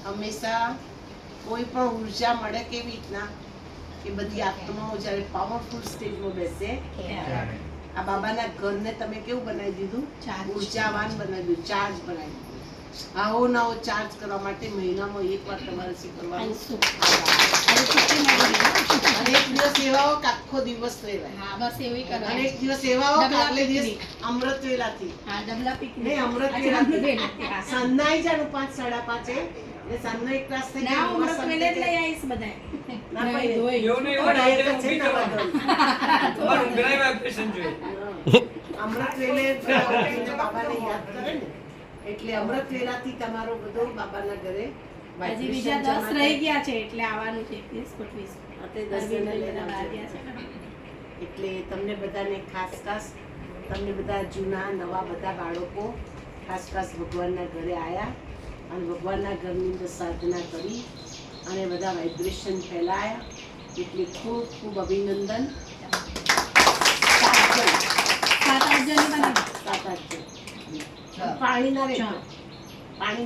હંમેશા કોઈ પણ ઉર્જા મળે કેવી રીતના કે બધી આત્માઓ જ્યારે પાવરફુલ સ્ટેજમાં બેસે આ બાબાના ઘરને તમે કેવું બનાવી દીધું? ઉર્જાવાન બનાવી દીધું, ચાર્જ બનાવી દીધું. આવો નવો ચાર્જ કરવા માટે મહિનામાં એકવાર તમારે શું કરવાનું? અને એક દિવસ એવા હો કે આખો દિવસ રહેવાય. અને એક દિવસ એવા હો કે આગલે દિવસ અમૃત વેલાથી નહીં, અમૃત વેલાથી સાંજના આવી જાનું 5 સાડા 5 એટલે સાંજનો એક ક્લાસ થઈ જાય. અમૃત વેલે જ લઈ આવીશ બધાય. ના પણ એવું નહીં હોય, ડાયરેક્ટ છે ને અમૃત વેલે બાબાને યાદ કરે ને એટલે અમૃત વેલાથી તમારો બધો બાબાના ઘરે હજી બીજા 10 રહી ગયા છે એટલે આવવાનું છે 30-25 એટલે તમને બધાને ખાસ તમને બધા જૂના નવા બધા બાળકો ખાસ ભગવાનના ઘરે આવ્યા અને ભગવાનના ઘરની અંદર સાધના કરી અને બધા વાઇબ્રેશન ફેલાયા એટલે ખૂબ અભિનંદન. 7-8 જણ પાણી ના રહેતો પાણી